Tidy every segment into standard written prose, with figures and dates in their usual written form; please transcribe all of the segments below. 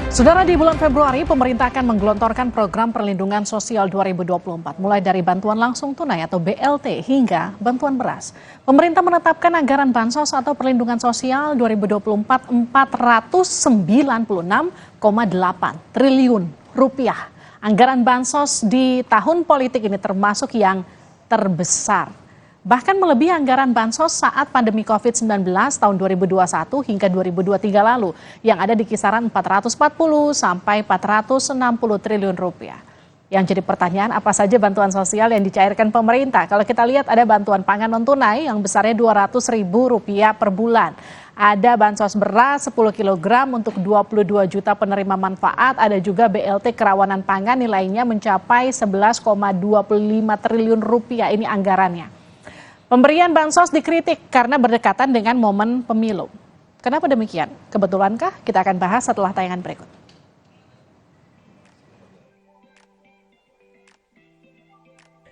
Saudara, di bulan Februari, pemerintah akan menggelontorkan program perlindungan sosial 2024, mulai dari bantuan langsung tunai atau BLT hingga bantuan beras. Pemerintah menetapkan anggaran bansos atau perlindungan sosial 2024 496,8 triliun rupiah. Anggaran bansos di tahun politik ini termasuk yang terbesar. Bahkan melebihi anggaran bansos saat pandemi COVID-19 tahun 2021 hingga 2023 lalu yang ada di kisaran 440 sampai 460 triliun rupiah. Yang jadi pertanyaan, apa saja bantuan sosial yang dicairkan pemerintah? Kalau kita lihat ada bantuan pangan non tunai yang besarnya Rp200.000 per bulan. Ada bansos beras 10 kg untuk 22 juta penerima manfaat. Ada juga BLT kerawanan pangan nilainya mencapai 11,25 triliun rupiah. Ini anggarannya. Pemberian bansos dikritik karena berdekatan dengan momen pemilu. Kenapa demikian? Kebetulankah? Kita akan bahas setelah tayangan berikut.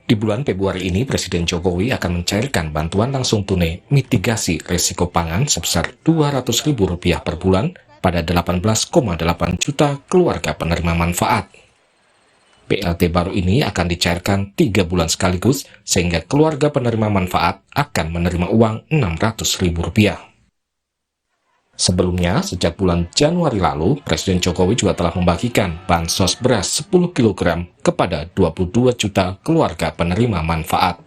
Di bulan Februari ini, Presiden Jokowi akan mencairkan bantuan langsung tunai mitigasi risiko pangan sebesar Rp200.000 per bulan pada 18,8 juta keluarga penerima manfaat. BLT baru ini akan dicairkan 3 bulan sekaligus, sehingga keluarga penerima manfaat akan menerima uang Rp600.000. Sebelumnya, sejak bulan Januari lalu, Presiden Jokowi juga telah membagikan bansos beras 10 kg kepada 22 juta keluarga penerima manfaat.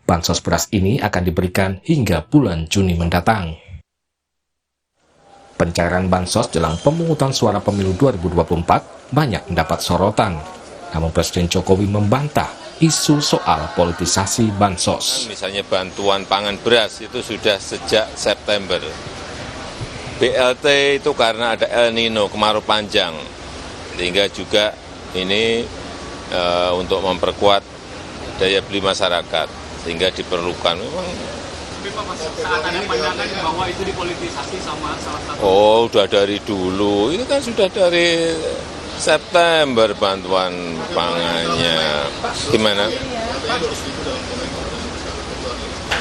Bansos beras ini akan diberikan hingga bulan Juni mendatang. Pencairan bansos jelang pemungutan suara pemilu 2024 banyak mendapat sorotan. Namun Presiden Jokowi membantah isu soal politisasi bansos. Misalnya bantuan pangan beras itu sudah sejak September. BLT itu karena ada El Nino, kemarau panjang. Sehingga juga ini untuk memperkuat daya beli masyarakat. Sehingga diperlukan memang. Saat ada pandangan bahwa itu dipolitisasi sama salah satu. Oh, udah dari dulu. Itu kan sudah dari September bantuan pangannya. Gimana?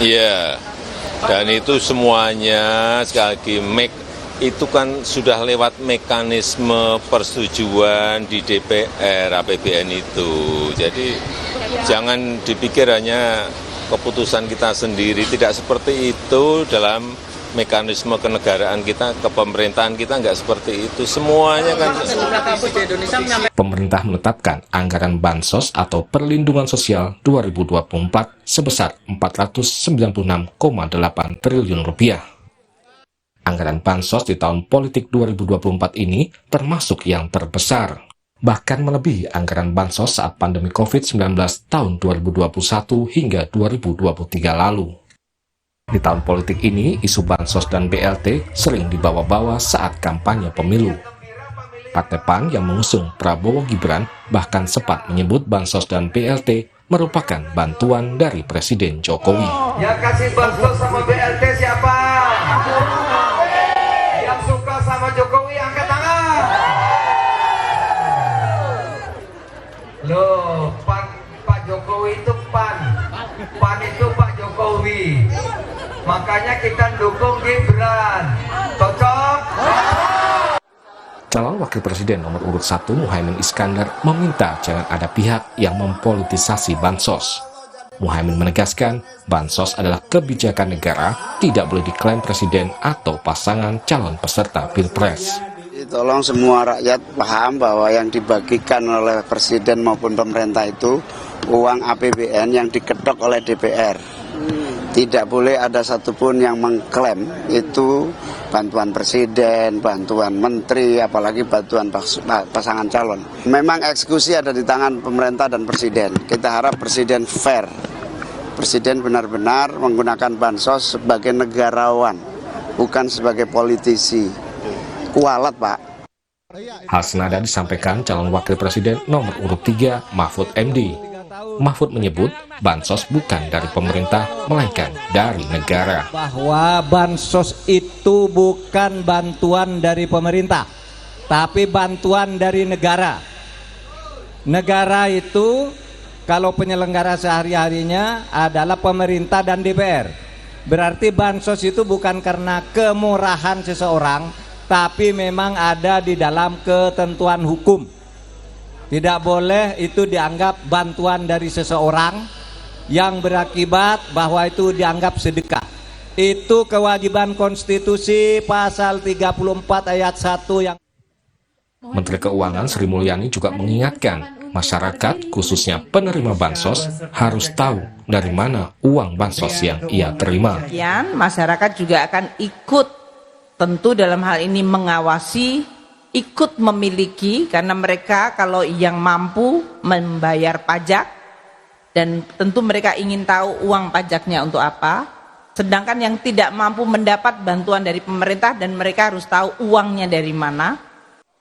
Iya. Dan itu semuanya sekali lagi itu kan sudah lewat mekanisme persetujuan di DPR APBN itu. Jadi jangan dipikir hanya keputusan kita sendiri, tidak seperti itu dalam mekanisme kenegaraan kita, kepemerintahan kita nggak seperti itu, semuanya kan. Pemerintah menetapkan anggaran bansos atau perlindungan sosial 2024 sebesar Rp496,8 triliun. Anggaran bansos di tahun politik 2024 ini termasuk yang terbesar. Bahkan melebihi anggaran bansos saat pandemi COVID-19 tahun 2021 hingga 2023 lalu. Di tahun politik ini, isu bansos dan BLT sering dibawa-bawa saat kampanye pemilu. Partai PAN yang mengusung Prabowo Gibran bahkan sempat menyebut bansos dan BLT merupakan bantuan dari Presiden Jokowi. Yang kasih bansos sama BLT siapa? Yang suka sama Jokowi angkat tangan. Loh, Pak Jokowi itu PAN itu Pak Jokowi. Makanya kita dukung Gibran. Cocok? Calon Wakil Presiden nomor urut 1 Muhaimin Iskandar meminta jangan ada pihak yang mempolitisasi bansos. Muhaimin menegaskan bansos adalah kebijakan negara, tidak boleh diklaim presiden atau pasangan calon peserta Pilpres. Tolong semua rakyat paham bahwa yang dibagikan oleh presiden maupun pemerintah itu uang APBN yang diketok oleh DPR. Tidak boleh ada satupun yang mengklaim itu bantuan presiden, bantuan menteri, apalagi bantuan pasangan calon. Memang eksekusi ada di tangan pemerintah dan presiden. Kita harap presiden fair. Presiden benar-benar menggunakan bansos sebagai negarawan, bukan sebagai politisi. Kualat, Pak. Hal senada disampaikan calon wakil presiden nomor urut 3 Mahfud MD. Mahfud menyebut bansos bukan dari pemerintah, melainkan dari negara. Bahwa bansos itu bukan bantuan dari pemerintah, tapi bantuan dari negara. Negara itu kalau penyelenggara sehari-harinya adalah pemerintah dan DPR. Berarti bansos itu bukan karena kemurahan seseorang, tapi memang ada di dalam ketentuan hukum. Tidak boleh itu dianggap bantuan dari seseorang yang berakibat bahwa itu dianggap sedekah. Itu kewajiban konstitusi pasal 34 ayat 1 yang Menteri Keuangan Sri Mulyani juga mengingatkan masyarakat, khususnya penerima bansos, harus tahu dari mana uang bansos yang ia terima. Kemudian masyarakat juga akan ikut, tentu dalam hal ini mengawasi, ikut memiliki, karena mereka kalau yang mampu membayar pajak, dan tentu mereka ingin tahu uang pajaknya untuk apa. Sedangkan yang tidak mampu mendapat bantuan dari pemerintah dan mereka harus tahu uangnya dari mana.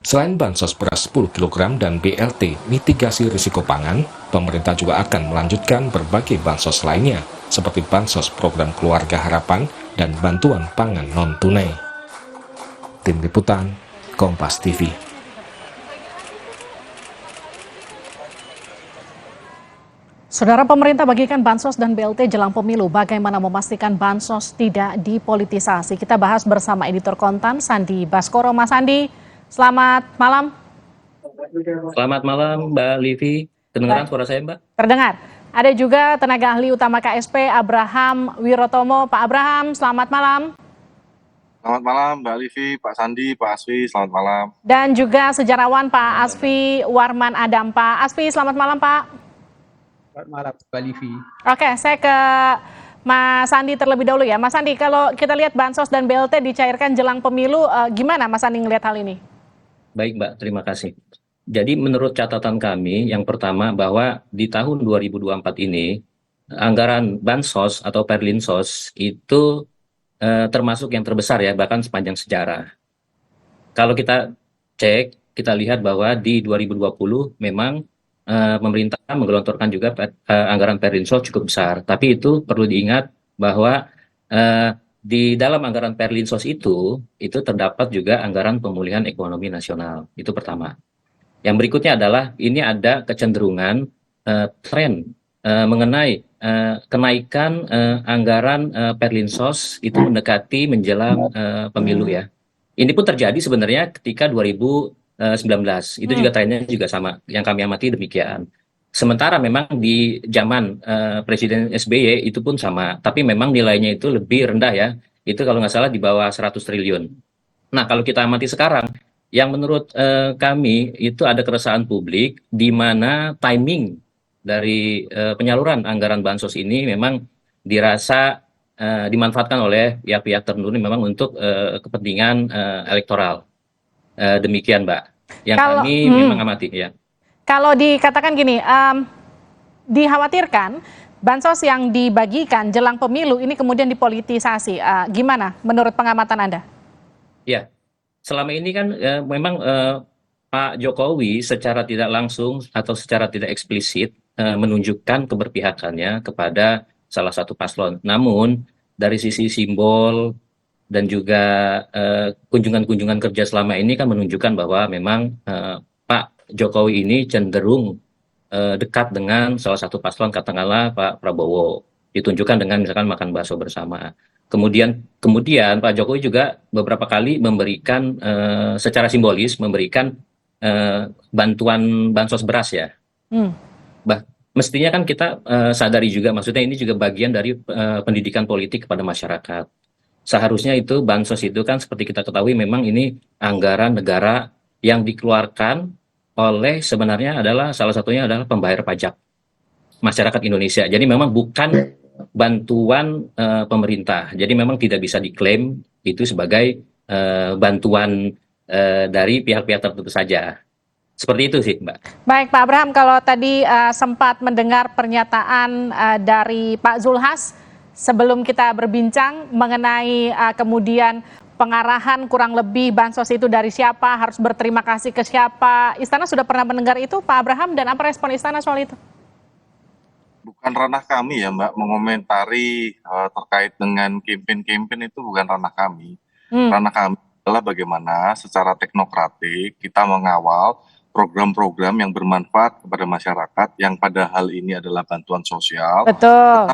Selain bansos beras 10 kg dan BLT mitigasi risiko pangan, pemerintah juga akan melanjutkan berbagai bansos lainnya, seperti bansos program Keluarga Harapan dan bantuan pangan non-tunai. Tim Liputan, Kompas TV. Saudara, pemerintah bagikan bansos dan BLT jelang pemilu. Bagaimana memastikan bansos tidak dipolitisasi? Kita bahas bersama editor Kontan, Sandi Baskoro. Mas Sandi, selamat malam. Selamat malam, Mbak Livi. Kedengaran suara saya, Mbak? Terdengar. Ada juga tenaga ahli utama KSP, Abraham Wirotomo. Pak Abraham, selamat malam. Selamat malam, Mbak Livi, Pak Sandi, Pak Asfi, selamat malam. Dan juga sejarawan Pak Asfi Warman Adam. Pak Asfi, selamat malam, Pak. Selamat malam, Mbak Livi. Oke, saya ke Mas Sandi terlebih dahulu ya. Mas Sandi, kalau kita lihat bansos dan BLT dicairkan jelang pemilu, gimana Mas Sandi ngelihat hal ini? Baik, Mbak, terima kasih. Jadi menurut catatan kami, yang pertama bahwa di tahun 2024 ini, anggaran bansos atau perlinsos itu termasuk yang terbesar ya, bahkan sepanjang sejarah. Kalau kita cek, kita lihat bahwa di 2020 memang pemerintah menggelontorkan juga anggaran perlinsos cukup besar. Tapi itu perlu diingat bahwa di dalam anggaran perlinsos itu terdapat juga anggaran pemulihan ekonomi nasional. Itu pertama. Yang berikutnya adalah ini ada kecenderungan tren mengenai kenaikan anggaran perlinsos itu mendekati menjelang pemilu ya. Ini pun terjadi sebenarnya ketika 2019. Itu juga trennya juga sama, yang kami amati demikian. Sementara memang di zaman Presiden SBY itu pun sama, tapi memang nilainya itu lebih rendah ya. Itu kalau nggak salah di bawah 100 triliun. Nah, kalau kita amati sekarang, yang menurut kami itu ada keresahan publik di mana timing dari penyaluran anggaran bansos ini memang dirasa dimanfaatkan oleh pihak-pihak tertentu memang untuk kepentingan elektoral. Demikian, Mbak, yang kami memang amati ya. Kalau dikatakan gini, dikhawatirkan bansos yang dibagikan jelang pemilu ini kemudian dipolitisasi. Gimana menurut pengamatan Anda? Ya, selama ini kan memang Pak Jokowi secara tidak langsung atau secara tidak eksplisit menunjukkan keberpihakannya kepada salah satu paslon. Namun dari sisi simbol dan juga kunjungan-kunjungan kerja selama ini kan menunjukkan bahwa memang Pak Jokowi ini cenderung dekat dengan salah satu paslon, katakanlah Pak Prabowo. Ditunjukkan dengan misalkan makan bakso bersama. Kemudian Pak Jokowi juga beberapa kali memberikan secara simbolis memberikan bantuan bansos beras ya. Mestinya kan kita sadari juga, maksudnya ini juga bagian dari pendidikan politik kepada masyarakat. Seharusnya itu bansos itu kan seperti kita ketahui memang ini anggaran negara yang dikeluarkan oleh sebenarnya adalah salah satunya adalah pembayar pajak masyarakat Indonesia. Jadi memang bukan bantuan pemerintah. Jadi memang tidak bisa diklaim itu sebagai bantuan dari pihak-pihak tertentu saja. Seperti itu sih, Mbak. Baik, Pak Abraham, kalau tadi sempat mendengar pernyataan dari Pak Zulhas sebelum kita berbincang mengenai kemudian pengarahan kurang lebih bansos itu dari siapa, harus berterima kasih ke siapa. Istana sudah pernah mendengar itu, Pak Abraham, dan apa respon Istana soal itu? Bukan ranah kami ya, Mbak, mengomentari terkait dengan campaign itu bukan ranah kami. Ranah kami adalah bagaimana secara teknokratik kita mengawal program-program yang bermanfaat kepada masyarakat yang pada hal ini adalah bantuan sosial. Betul.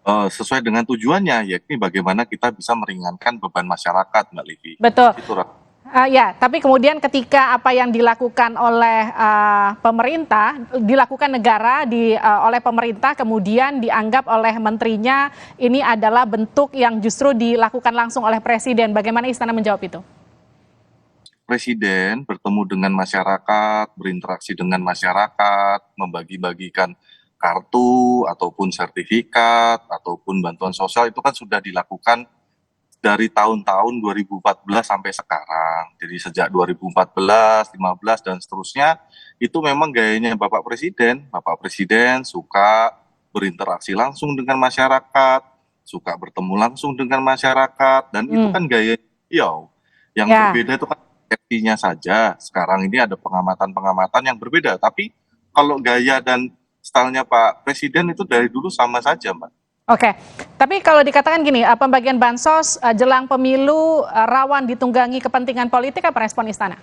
sesuai dengan tujuannya, yakni bagaimana kita bisa meringankan beban masyarakat, Mbak Livi. Betul. Itu, Ya, tapi kemudian ketika apa yang dilakukan oleh pemerintah, dilakukan negara oleh pemerintah, kemudian dianggap oleh menterinya ini adalah bentuk yang justru dilakukan langsung oleh presiden. Bagaimana Istana menjawab itu? Presiden bertemu dengan masyarakat, berinteraksi dengan masyarakat, membagi-bagikan kartu ataupun sertifikat ataupun bantuan sosial itu kan sudah dilakukan dari tahun-tahun 2014 sampai sekarang. Jadi sejak 2014, 15 dan seterusnya itu memang gayanya Bapak Presiden. Bapak Presiden suka berinteraksi langsung dengan masyarakat, suka bertemu langsung dengan masyarakat, dan itu kan gaya beliau. Yang berbeda itu kan persepsinya saja. Sekarang ini ada pengamatan-pengamatan yang berbeda. Tapi kalau gaya dan stylenya Pak Presiden itu dari dulu sama saja, Mbak. Oke, tapi kalau dikatakan gini, pembagian bansos jelang pemilu rawan ditunggangi kepentingan politik, apa respon Istana?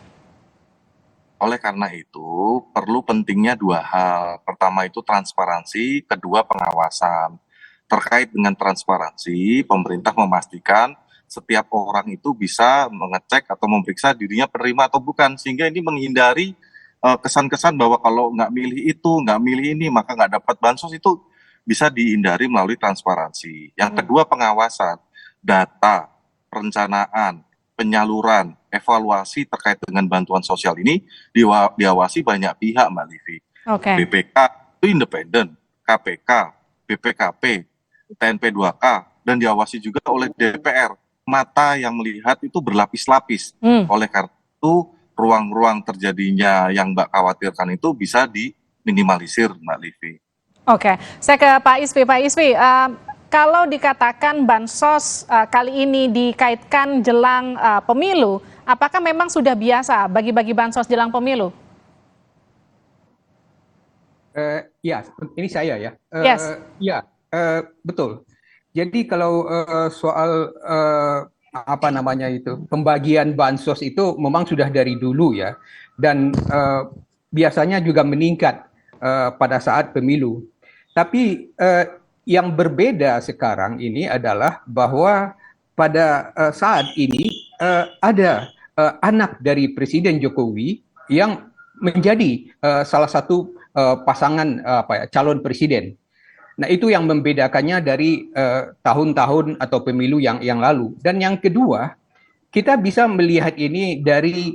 Oleh karena itu, perlu pentingnya dua hal. Pertama itu transparansi, kedua pengawasan. Terkait dengan transparansi, pemerintah memastikan setiap orang itu bisa mengecek atau memeriksa dirinya penerima atau bukan, sehingga ini menghindari kesan-kesan bahwa kalau nggak milih itu, nggak milih ini, maka nggak dapat bansos. Itu bisa dihindari melalui transparansi. Yang kedua pengawasan, data, perencanaan, penyaluran, evaluasi terkait dengan bantuan sosial ini diawasi banyak pihak, Mbak Livi. BPK itu independen, KPK, BPKP, TNP 2K, dan diawasi juga oleh DPR. Mata yang melihat itu berlapis-lapis. Oleh karena itu, ruang-ruang terjadinya yang Mbak khawatirkan itu bisa diminimalisir, Mbak Livi. Oke, saya ke Pak Isfi. Pak Isfi, kalau dikatakan bansos kali ini dikaitkan jelang pemilu, apakah memang sudah biasa bagi-bagi bansos jelang pemilu? Ya, ini saya ya. Yes. Ya, betul. Jadi kalau soal apa namanya itu pembagian bansos itu memang sudah dari dulu ya, dan biasanya juga meningkat pada saat pemilu. Tapi yang berbeda sekarang ini adalah bahwa pada saat ini ada anak dari Presiden Jokowi yang menjadi salah satu pasangan calon presiden. Nah, itu yang membedakannya dari tahun-tahun atau pemilu yang lalu. Dan yang kedua, kita bisa melihat ini dari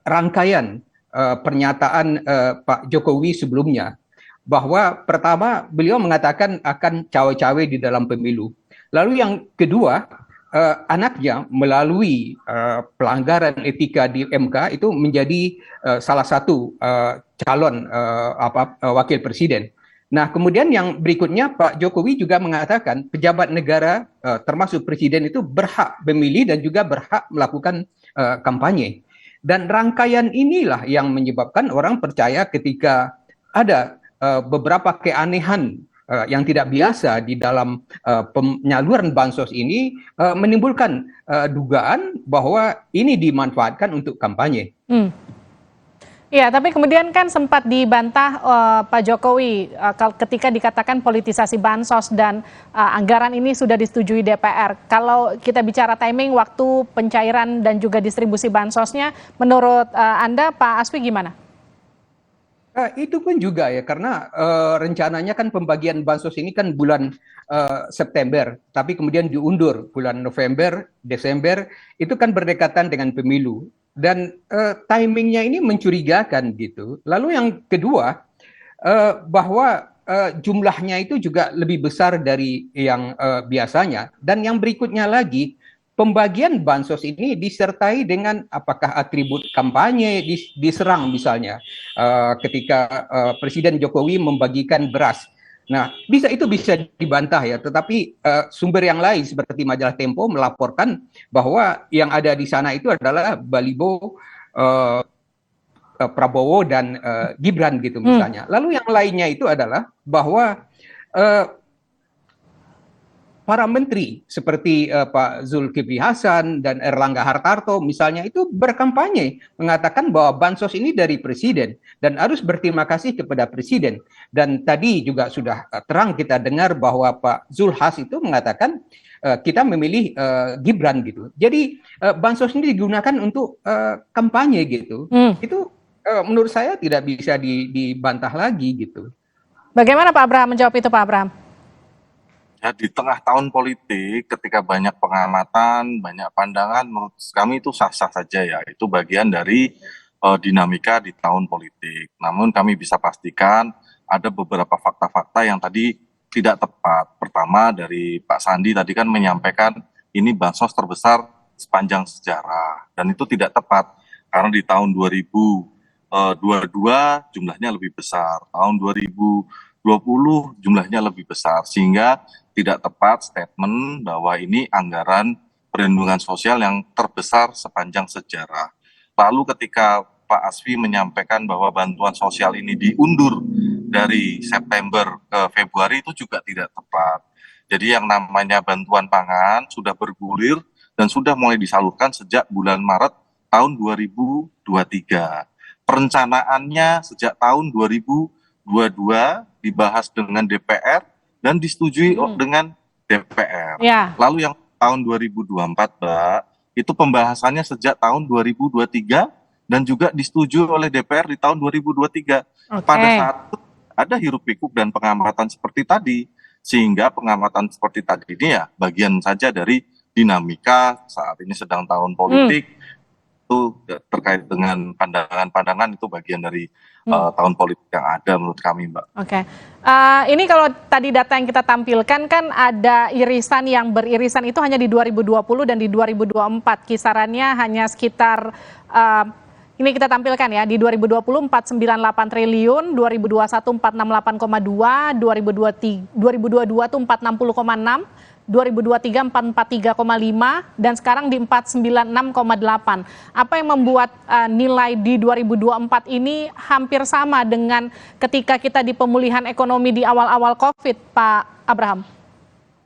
rangkaian pernyataan Pak Jokowi sebelumnya, bahwa pertama beliau mengatakan akan cawe-cawe di dalam pemilu. Lalu yang kedua, anaknya melalui pelanggaran etika di MK itu menjadi salah satu calon wakil presiden. Nah, kemudian yang berikutnya Pak Jokowi juga mengatakan pejabat negara termasuk presiden itu berhak memilih dan juga berhak melakukan kampanye. Dan rangkaian inilah yang menyebabkan orang percaya ketika ada beberapa keanehan yang tidak biasa di dalam penyaluran bansos ini menimbulkan dugaan bahwa ini dimanfaatkan untuk kampanye. Ya, tapi kemudian kan sempat dibantah Pak Jokowi ketika dikatakan politisasi bansos dan anggaran ini sudah disetujui DPR. Kalau kita bicara timing, waktu pencairan dan juga distribusi bansosnya, menurut Anda Pak Asfi gimana? Itu pun juga ya, karena rencananya kan pembagian bansos ini kan bulan September, tapi kemudian diundur bulan November, Desember, itu kan berdekatan dengan pemilu. Dan timingnya ini mencurigakan gitu. Lalu yang kedua, bahwa jumlahnya itu juga lebih besar dari yang biasanya. Dan yang berikutnya lagi, pembagian bansos ini disertai dengan apakah atribut kampanye diserang misalnya ketika Presiden Jokowi membagikan beras. Nah, itu bisa dibantah ya, tetapi sumber yang lain seperti majalah Tempo melaporkan bahwa yang ada di sana itu adalah baliho Prabowo dan Gibran gitu misalnya. Lalu yang lainnya itu adalah bahwa para menteri seperti Pak Zulkifli Hasan dan Erlangga Hartarto misalnya itu berkampanye mengatakan bahwa bansos ini dari presiden dan harus berterima kasih kepada presiden. Dan tadi juga sudah terang kita dengar bahwa Pak Zulhas itu mengatakan kita memilih Gibran gitu. Jadi bansos ini digunakan untuk kampanye gitu. Itu menurut saya tidak bisa dibantah lagi gitu. Bagaimana Pak Abraham menjawab itu, Pak Abraham? Ya, di tengah tahun politik, ketika banyak pengamatan, banyak pandangan, menurut kami itu sah-sah saja ya. Itu bagian dari dinamika di tahun politik. Namun kami bisa pastikan ada beberapa fakta-fakta yang tadi tidak tepat. Pertama dari Pak Sandi tadi kan menyampaikan ini bansos terbesar sepanjang sejarah. Dan itu tidak tepat. Karena di tahun 2022 jumlahnya lebih besar. Tahun 2020 jumlahnya lebih besar. Sehingga tidak tepat statement bahwa ini anggaran perlindungan sosial yang terbesar sepanjang sejarah. Lalu ketika Pak Asfi menyampaikan bahwa bantuan sosial ini diundur dari September ke Februari itu juga tidak tepat. Jadi yang namanya bantuan pangan sudah bergulir dan sudah mulai disalurkan sejak bulan Maret tahun 2023. Perencanaannya sejak tahun 2022 dibahas dengan DPR dan disetujui dengan DPR. Ya. Lalu yang tahun 2024, Mbak, itu pembahasannya sejak tahun 2023 dan juga disetujui oleh DPR di tahun 2023. Pada saat itu ada hiruk-pikuk dan pengamatan seperti tadi. Sehingga pengamatan seperti tadi ini ya bagian saja dari dinamika saat ini sedang tahun politik. Itu terkait dengan pandangan-pandangan itu bagian dari tahun politik yang ada menurut kami, Mbak. Oke. Ini kalau tadi data yang kita tampilkan kan ada irisan yang beririsan itu hanya di 2020 dan di 2024. Kisarannya hanya sekitar, ini kita tampilkan ya, di 2020 498 triliun, 2021 468,2, 2022 itu 460,6, 2023 443,5 dan sekarang di 496,8. Apa yang membuat nilai di 2024 ini hampir sama dengan ketika kita di pemulihan ekonomi di awal-awal Covid, Pak Abraham?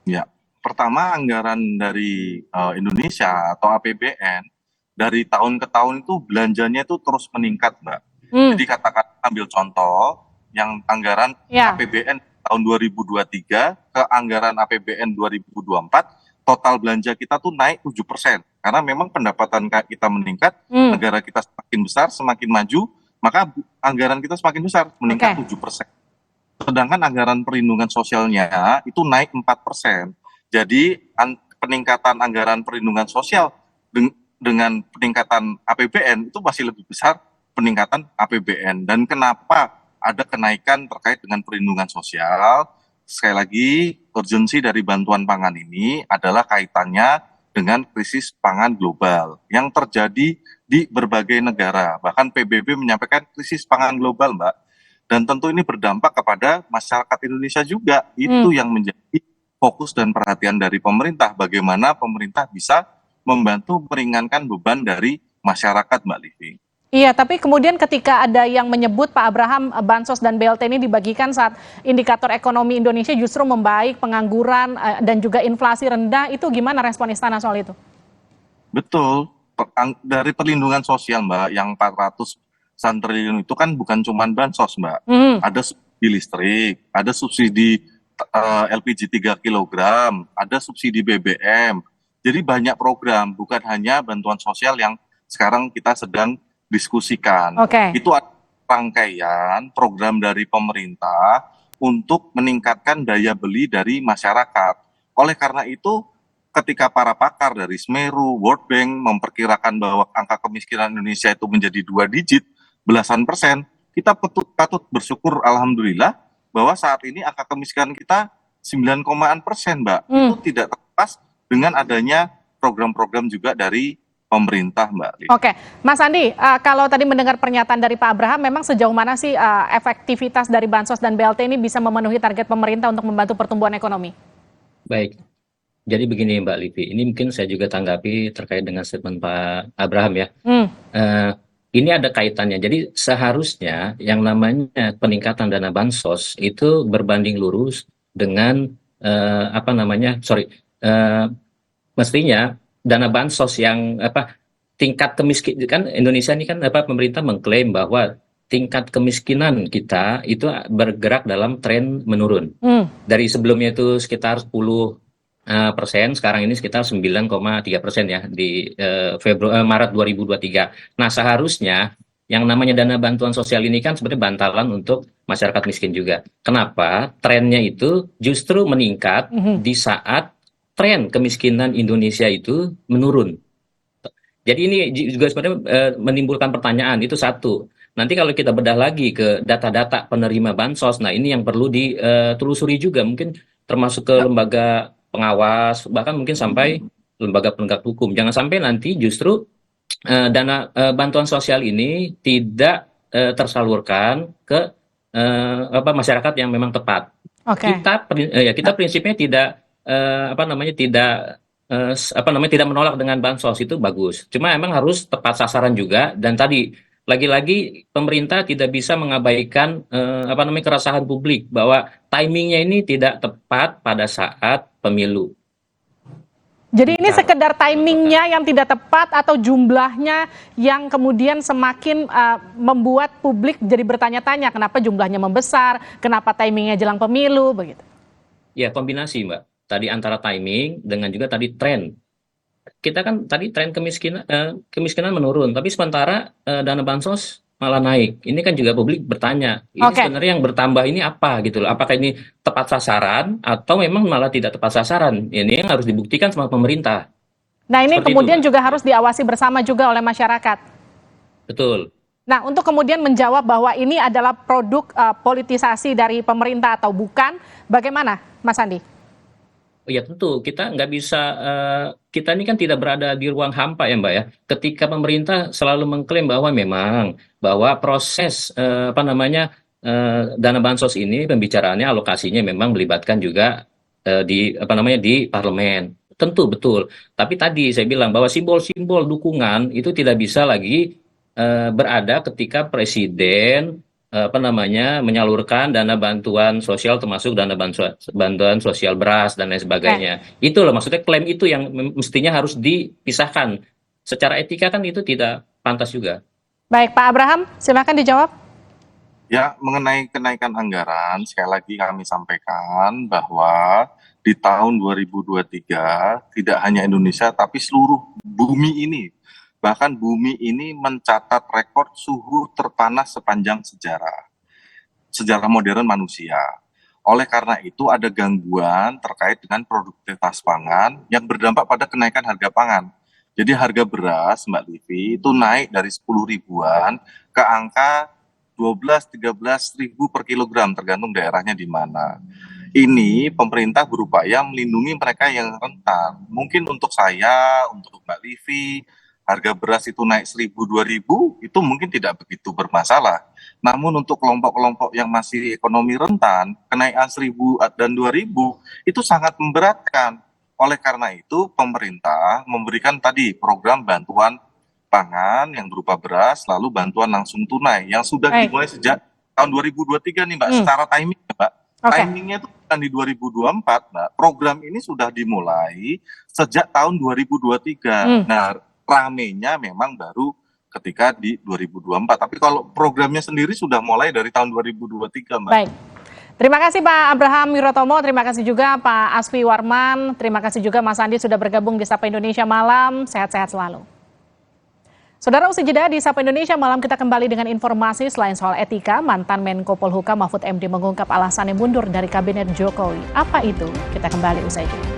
Ya, pertama anggaran dari Indonesia atau APBN dari tahun ke tahun itu belanjanya itu terus meningkat, Mbak. Jadi katakan ambil contoh yang anggaran APBN tahun 2023 ke anggaran APBN 2024, total belanja kita tuh naik 7%. Karena memang pendapatan kita meningkat, negara kita semakin besar, semakin maju, maka anggaran kita semakin besar, meningkat 7%. Sedangkan anggaran perlindungan sosialnya itu naik 4%. Jadi peningkatan anggaran perlindungan sosial dengan peningkatan APBN itu masih lebih besar peningkatan APBN. Dan kenapa ada kenaikan terkait dengan perlindungan sosial? Sekali lagi, urgensi dari bantuan pangan ini adalah kaitannya dengan krisis pangan global yang terjadi di berbagai negara. Bahkan PBB menyampaikan krisis pangan global, Mbak. Dan tentu ini berdampak kepada masyarakat Indonesia juga. Itu yang menjadi fokus dan perhatian dari pemerintah. Bagaimana pemerintah bisa membantu meringankan beban dari masyarakat, Mbak Livi. Iya, tapi kemudian ketika ada yang menyebut Pak Abraham, bansos dan BLT ini dibagikan saat indikator ekonomi Indonesia justru membaik, pengangguran dan juga inflasi rendah, itu gimana respon Istana soal itu? Betul, dari perlindungan sosial, Mbak, yang 400 triliun itu kan bukan cuma bansos, Mbak. Ada subsidi listrik, ada subsidi LPG 3 kg, ada subsidi BBM. Jadi banyak program, bukan hanya bantuan sosial yang sekarang kita sedang diskusikan. Itu ada rangkaian program dari pemerintah untuk meningkatkan daya beli dari masyarakat. Oleh karena itu, ketika para pakar dari Semeru, World Bank memperkirakan bahwa angka kemiskinan Indonesia itu menjadi 2 digit, belasan persen, kita patut bersyukur alhamdulillah bahwa saat ini angka kemiskinan kita 9,an%, Mbak. Itu tidak terlepas dengan adanya program-program juga dari pemerintah, Mbak. Oke, Mas Andi, kalau tadi mendengar pernyataan dari Pak Abraham, memang sejauh mana sih efektivitas dari bansos dan BLT ini bisa memenuhi target pemerintah untuk membantu pertumbuhan ekonomi? Baik, jadi begini Mbak Livi, ini mungkin saya juga tanggapi terkait dengan statement Pak Abraham ya. Ini ada kaitannya, jadi seharusnya yang namanya peningkatan dana bansos itu berbanding lurus dengan mestinya dana bansos yang tingkat kemiskinan, kan Indonesia ini kan pemerintah mengklaim bahwa tingkat kemiskinan kita itu bergerak dalam tren menurun. Dari sebelumnya itu sekitar 10%, sekarang ini sekitar 9,3% ya di Maret 2023. Nah, seharusnya yang namanya dana bantuan sosial ini kan sebenarnya bantalan untuk masyarakat miskin juga. Kenapa? Trennya itu justru meningkat di saat tren kemiskinan Indonesia itu menurun. Jadi ini juga sebenarnya menimbulkan pertanyaan, itu satu. Nanti kalau kita bedah lagi ke data-data penerima bansos, nah ini yang perlu ditelusuri juga, mungkin termasuk ke lembaga pengawas, bahkan mungkin sampai lembaga penegak hukum. Jangan sampai nanti justru dana bantuan sosial ini tidak tersalurkan ke masyarakat yang memang tepat. Kita prinsipnya tidak tidak menolak dengan bansos, itu bagus. Cuma emang harus tepat sasaran juga, dan tadi lagi-lagi pemerintah tidak bisa mengabaikan keresahan publik bahwa timingnya ini tidak tepat pada saat pemilu. Jadi ini sekedar timingnya yang tidak tepat atau jumlahnya yang kemudian semakin membuat publik jadi bertanya-tanya kenapa jumlahnya membesar, kenapa timingnya jelang pemilu, begitu? Ya, kombinasi, Mbak. Tadi antara timing dengan juga tadi tren. Kita kan tadi tren kemiskinan menurun, tapi sementara dana bansos malah naik. Ini kan juga publik bertanya, ini sebenarnya yang bertambah ini apa gitu loh? Apakah ini tepat sasaran atau memang malah tidak tepat sasaran? Ini yang harus dibuktikan sama pemerintah. Nah, ini Seperti kemudian itu, juga harus diawasi bersama juga oleh masyarakat. betul. Nah, untuk kemudian menjawab bahwa ini adalah produk politisasi dari pemerintah atau bukan, bagaimana, Mas Andi? Ya tentu, kita nggak bisa, kita ini kan tidak berada di ruang hampa ya Mbak ya. Ketika pemerintah selalu mengklaim bahwa memang, bahwa proses dana bansos ini pembicaraannya, alokasinya memang melibatkan juga di parlemen. Tentu betul. Tapi tadi saya bilang bahwa simbol-simbol dukungan itu tidak bisa lagi berada ketika presiden menyalurkan dana bantuan sosial, termasuk dana bantuan sosial beras dan lain sebagainya. Itu loh maksudnya, klaim itu yang mestinya harus dipisahkan. Secara etika kan itu tidak pantas juga. Baik, Pak Abraham, silakan dijawab. Ya, mengenai kenaikan anggaran, sekali lagi kami sampaikan bahwa di tahun 2023 tidak hanya Indonesia tapi seluruh bumi ini, bahkan bumi ini mencatat rekor suhu terpanas sepanjang sejarah modern manusia. Oleh karena itu ada gangguan terkait dengan produktivitas pangan yang berdampak pada kenaikan harga pangan. Jadi harga beras, Mbak Livi, itu naik dari 10 ribuan ke angka 12-13 ribu per kilogram, tergantung daerahnya di mana. Ini pemerintah berupaya melindungi mereka yang rentan. Mungkin untuk saya, untuk Mbak Livi, harga beras itu naik 1.000-2.000 itu mungkin tidak begitu bermasalah. Namun untuk kelompok-kelompok yang masih ekonomi rentan, kenaikan 1.000 dan 2.000 itu sangat memberatkan. Oleh karena itu pemerintah memberikan tadi program bantuan pangan yang berupa beras, lalu bantuan langsung tunai yang sudah dimulai sejak tahun 2023 nih Mbak, secara timing Mbak. Timingnya itu bukan di 2024 Mbak. Program ini sudah dimulai sejak tahun 2023. Nah, ramenya memang baru ketika di 2024. Tapi kalau programnya sendiri sudah mulai dari tahun 2023, Mbak. Baik. Terima kasih Pak Abraham Wirotomo, terima kasih juga Pak Asfi Warman, terima kasih juga Mas Andi sudah bergabung di Sapa Indonesia Malam. Sehat-sehat selalu. Saudara, usai jeda di Sapa Indonesia Malam kita kembali dengan informasi selain soal etika. Mantan Menko Polhukam Mahfud MD mengungkap alasannya mundur dari kabinet Jokowi. Apa itu? Kita kembali usai jeda.